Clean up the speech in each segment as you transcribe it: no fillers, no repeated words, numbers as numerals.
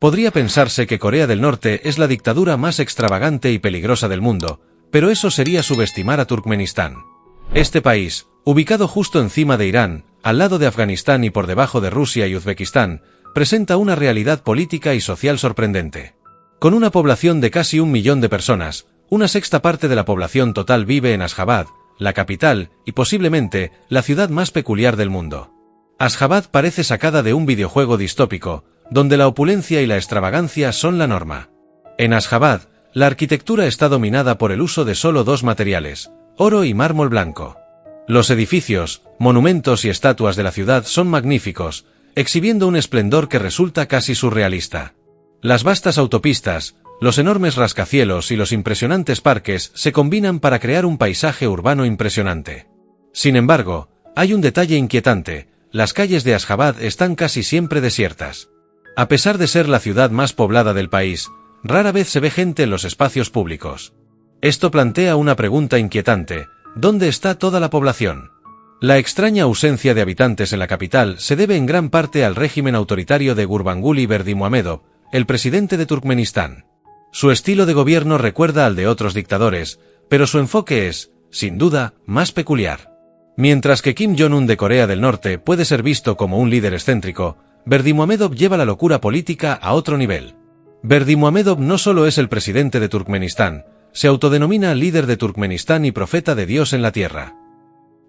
Podría pensarse que Corea del Norte es la dictadura más extravagante y peligrosa del mundo, pero eso sería subestimar a Turkmenistán. Este país, ubicado justo encima de Irán, al lado de Afganistán y por debajo de Rusia y Uzbekistán, presenta una realidad política y social sorprendente. Con una población de casi 1 millón de personas, una sexta parte de la población total vive en Ashjabad, la capital, y posiblemente, la ciudad más peculiar del mundo. Ashjabad parece sacada de un videojuego distópico, donde la opulencia y la extravagancia son la norma. En Ashjabad, la arquitectura está dominada por el uso de solo 2 materiales, oro y mármol blanco. Los edificios, monumentos y estatuas de la ciudad son magníficos, exhibiendo un esplendor que resulta casi surrealista. Las vastas autopistas, los enormes rascacielos y los impresionantes parques se combinan para crear un paisaje urbano impresionante. Sin embargo, hay un detalle inquietante: las calles de Ashjabad están casi siempre desiertas. A pesar de ser la ciudad más poblada del país, rara vez se ve gente en los espacios públicos. Esto plantea una pregunta inquietante: ¿dónde está toda la población? La extraña ausencia de habitantes en la capital se debe en gran parte al régimen autoritario de Gurbanguly Berdimuhamedov, el presidente de Turkmenistán. Su estilo de gobierno recuerda al de otros dictadores, pero su enfoque es, sin duda, más peculiar. Mientras que Kim Jong-un de Corea del Norte puede ser visto como un líder excéntrico, Berdimuhamedov lleva la locura política a otro nivel. Berdimuhamedov no solo es el presidente de Turkmenistán, se autodenomina líder de Turkmenistán y profeta de Dios en la tierra.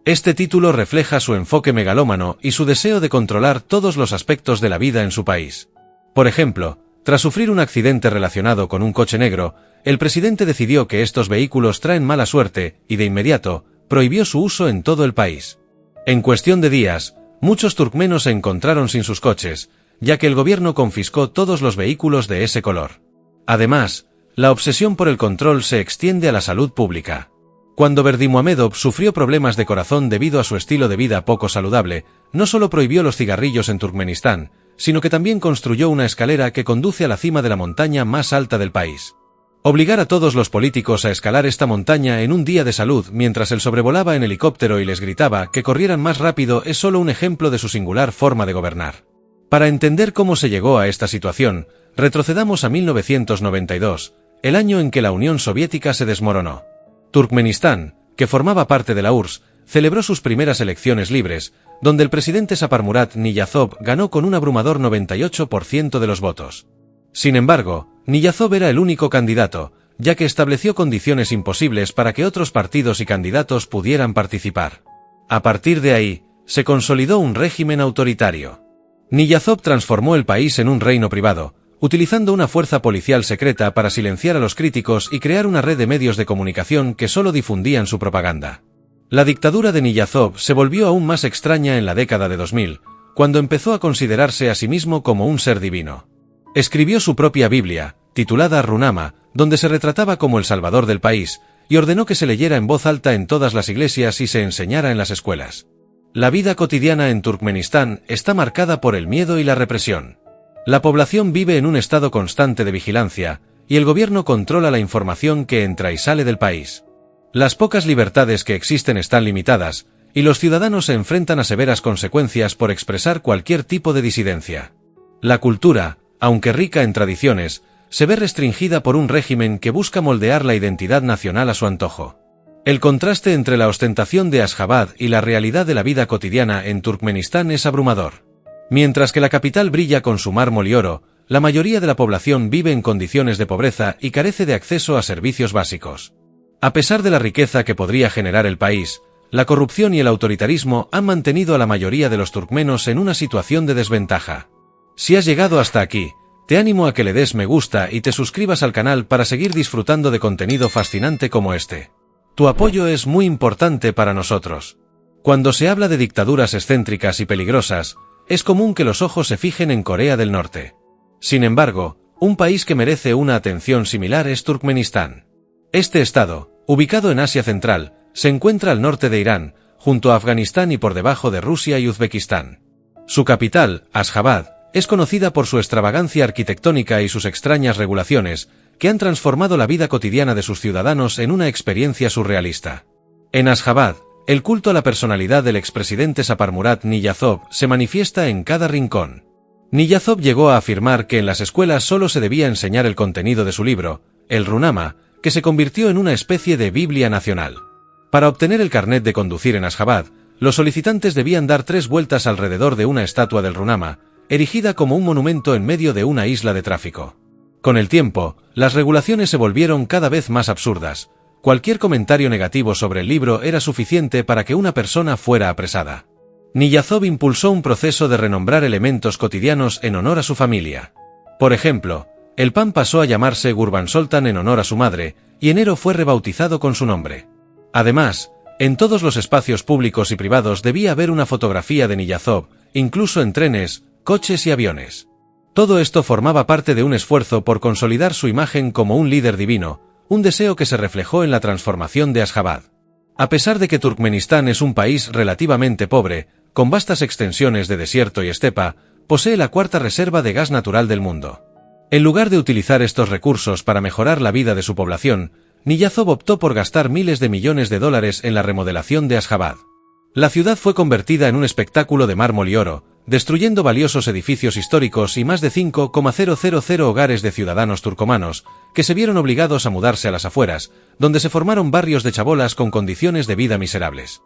Este título refleja su enfoque megalómano y su deseo de controlar todos los aspectos de la vida en su país. Por ejemplo, tras sufrir un accidente relacionado con un coche negro, el presidente decidió que estos vehículos traen mala suerte y de inmediato prohibió su uso en todo el país. En cuestión de días, muchos turkmenos se encontraron sin sus coches, ya que el gobierno confiscó todos los vehículos de ese color. Además, la obsesión por el control se extiende a la salud pública. Cuando Berdimuhamedov sufrió problemas de corazón debido a su estilo de vida poco saludable, no solo prohibió los cigarrillos en Turkmenistán, sino que también construyó una escalera que conduce a la cima de la montaña más alta del país. Obligar a todos los políticos a escalar esta montaña en un día de salud mientras él sobrevolaba en helicóptero y les gritaba que corrieran más rápido es solo un ejemplo de su singular forma de gobernar. Para entender cómo se llegó a esta situación, retrocedamos a 1992, el año en que la Unión Soviética se desmoronó. Turkmenistán, que formaba parte de la URSS, celebró sus primeras elecciones libres, donde el presidente Saparmurat Niyazov ganó con un abrumador 98% de los votos. Sin embargo, Niyazov era el único candidato, ya que estableció condiciones imposibles para que otros partidos y candidatos pudieran participar. A partir de ahí, se consolidó un régimen autoritario. Niyazov transformó el país en un reino privado, utilizando una fuerza policial secreta para silenciar a los críticos y crear una red de medios de comunicación que solo difundían su propaganda. La dictadura de Niyazov se volvió aún más extraña en la década de 2000, cuando empezó a considerarse a sí mismo como un ser divino. Escribió su propia Biblia, titulada Runama, donde se retrataba como el salvador del país, y ordenó que se leyera en voz alta en todas las iglesias y se enseñara en las escuelas. La vida cotidiana en Turkmenistán está marcada por el miedo y la represión. La población vive en un estado constante de vigilancia, y el gobierno controla la información que entra y sale del país. Las pocas libertades que existen están limitadas, y los ciudadanos se enfrentan a severas consecuencias por expresar cualquier tipo de disidencia. La cultura, aunque rica en tradiciones, se ve restringida por un régimen que busca moldear la identidad nacional a su antojo. El contraste entre la ostentación de Ashjabad y la realidad de la vida cotidiana en Turkmenistán es abrumador. Mientras que la capital brilla con su mármol y oro, la mayoría de la población vive en condiciones de pobreza y carece de acceso a servicios básicos. A pesar de la riqueza que podría generar el país, la corrupción y el autoritarismo han mantenido a la mayoría de los turkmenos en una situación de desventaja. Si has llegado hasta aquí, te animo a que le des me gusta y te suscribas al canal para seguir disfrutando de contenido fascinante como este. Tu apoyo es muy importante para nosotros. Cuando se habla de dictaduras excéntricas y peligrosas, es común que los ojos se fijen en Corea del Norte. Sin embargo, un país que merece una atención similar es Turkmenistán. Este estado, ubicado en Asia Central, se encuentra al norte de Irán, junto a Afganistán y por debajo de Rusia y Uzbekistán. Su capital, Ashjabad, es conocida por su extravagancia arquitectónica y sus extrañas regulaciones, que han transformado la vida cotidiana de sus ciudadanos en una experiencia surrealista. En Ashjabad, el culto a la personalidad del expresidente Saparmurat Niyazov se manifiesta en cada rincón. Niyazov llegó a afirmar que en las escuelas solo se debía enseñar el contenido de su libro, el Runama, que se convirtió en una especie de Biblia nacional. Para obtener el carnet de conducir en Asjabad, los solicitantes debían dar 3 vueltas alrededor de una estatua del Runama, erigida como un monumento en medio de una isla de tráfico. Con el tiempo, las regulaciones se volvieron cada vez más absurdas. Cualquier comentario negativo sobre el libro era suficiente para que una persona fuera apresada. Niyazov impulsó un proceso de renombrar elementos cotidianos en honor a su familia. Por ejemplo, el pan pasó a llamarse Gurbansoltan en honor a su madre, y enero fue rebautizado con su nombre. Además, en todos los espacios públicos y privados debía haber una fotografía de Niyazov, incluso en trenes, coches y aviones. Todo esto formaba parte de un esfuerzo por consolidar su imagen como un líder divino, un deseo que se reflejó en la transformación de Asjabad. A pesar de que Turkmenistán es un país relativamente pobre, con vastas extensiones de desierto y estepa, posee la 4ª reserva de gas natural del mundo. En lugar de utilizar estos recursos para mejorar la vida de su población, Niyazov optó por gastar miles de millones de dólares en la remodelación de Asjabad. La ciudad fue convertida en un espectáculo de mármol y oro, destruyendo valiosos edificios históricos y más de 5,000 hogares de ciudadanos turcomanos, que se vieron obligados a mudarse a las afueras, donde se formaron barrios de chabolas con condiciones de vida miserables.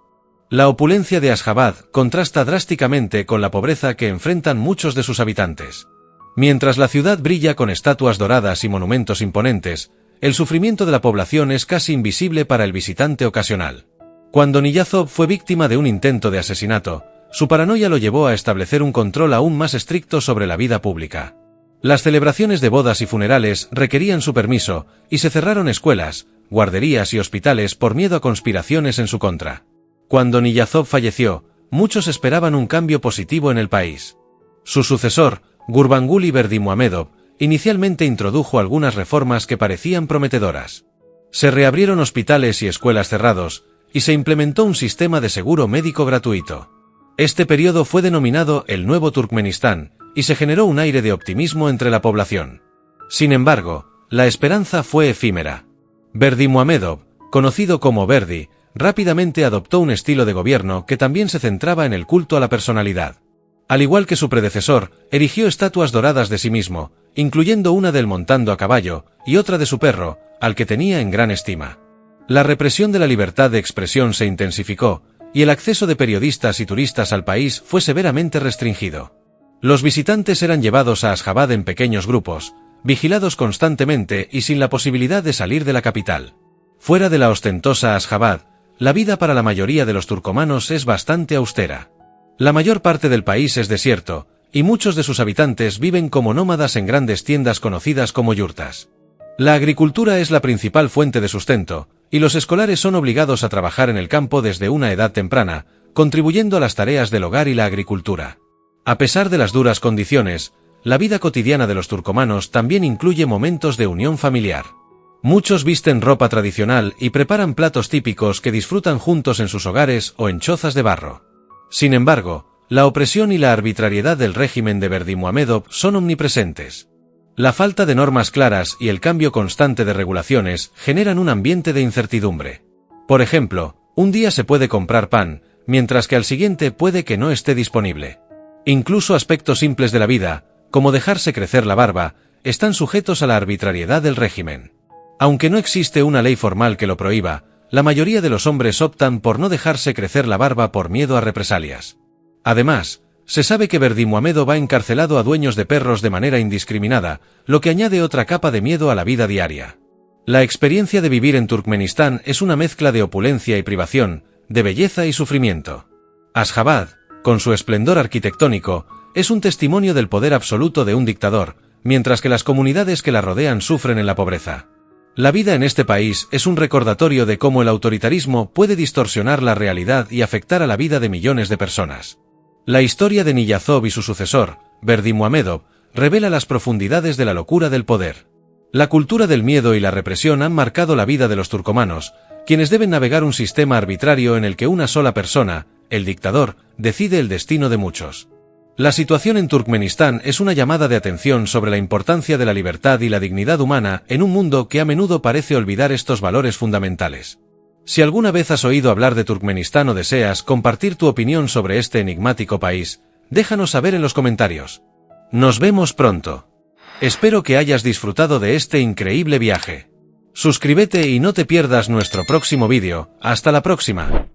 La opulencia de Asjabad contrasta drásticamente con la pobreza que enfrentan muchos de sus habitantes. Mientras la ciudad brilla con estatuas doradas y monumentos imponentes, el sufrimiento de la población es casi invisible para el visitante ocasional. Cuando Niyazov fue víctima de un intento de asesinato, su paranoia lo llevó a establecer un control aún más estricto sobre la vida pública. Las celebraciones de bodas y funerales requerían su permiso, y se cerraron escuelas, guarderías y hospitales por miedo a conspiraciones en su contra. Cuando Niyazov falleció, muchos esperaban un cambio positivo en el país. Su sucesor, Gurbanguly Berdimuhamedov, inicialmente introdujo algunas reformas que parecían prometedoras. Se reabrieron hospitales y escuelas cerrados, y se implementó un sistema de seguro médico gratuito. Este periodo fue denominado el Nuevo Turkmenistán, y se generó un aire de optimismo entre la población. Sin embargo, la esperanza fue efímera. Berdimuhamedov, conocido como Berdi, rápidamente adoptó un estilo de gobierno que también se centraba en el culto a la personalidad. Al igual que su predecesor, erigió estatuas doradas de sí mismo, incluyendo una del montando a caballo, y otra de su perro, al que tenía en gran estima. La represión de la libertad de expresión se intensificó, y el acceso de periodistas y turistas al país fue severamente restringido. Los visitantes eran llevados a Asjabad en pequeños grupos, vigilados constantemente y sin la posibilidad de salir de la capital. Fuera de la ostentosa Asjabad, la vida para la mayoría de los turcomanos es bastante austera. La mayor parte del país es desierto, y muchos de sus habitantes viven como nómadas en grandes tiendas conocidas como yurtas. La agricultura es la principal fuente de sustento, y los escolares son obligados a trabajar en el campo desde una edad temprana, contribuyendo a las tareas del hogar y la agricultura. A pesar de las duras condiciones, la vida cotidiana de los turcomanos también incluye momentos de unión familiar. Muchos visten ropa tradicional y preparan platos típicos que disfrutan juntos en sus hogares o en chozas de barro. Sin embargo, la opresión y la arbitrariedad del régimen de Berdimuhamedov son omnipresentes. La falta de normas claras y el cambio constante de regulaciones generan un ambiente de incertidumbre. Por ejemplo, un día se puede comprar pan, mientras que al siguiente puede que no esté disponible. Incluso aspectos simples de la vida, como dejarse crecer la barba, están sujetos a la arbitrariedad del régimen. Aunque no existe una ley formal que lo prohíba, la mayoría de los hombres optan por no dejarse crecer la barba por miedo a represalias. Además, se sabe que Berdimuhamedov ha encarcelado a dueños de perros de manera indiscriminada, lo que añade otra capa de miedo a la vida diaria. La experiencia de vivir en Turkmenistán es una mezcla de opulencia y privación, de belleza y sufrimiento. Asjabad, con su esplendor arquitectónico, es un testimonio del poder absoluto de un dictador, mientras que las comunidades que la rodean sufren en la pobreza. La vida en este país es un recordatorio de cómo el autoritarismo puede distorsionar la realidad y afectar a la vida de millones de personas. La historia de Niyazov y su sucesor, Berdimuhamedov, revela las profundidades de la locura del poder. La cultura del miedo y la represión han marcado la vida de los turcomanos, quienes deben navegar un sistema arbitrario en el que una sola persona, el dictador, decide el destino de muchos. La situación en Turkmenistán es una llamada de atención sobre la importancia de la libertad y la dignidad humana en un mundo que a menudo parece olvidar estos valores fundamentales. Si alguna vez has oído hablar de Turkmenistán o deseas compartir tu opinión sobre este enigmático país, déjanos saber en los comentarios. Nos vemos pronto. Espero que hayas disfrutado de este increíble viaje. Suscríbete y no te pierdas nuestro próximo vídeo. Hasta la próxima.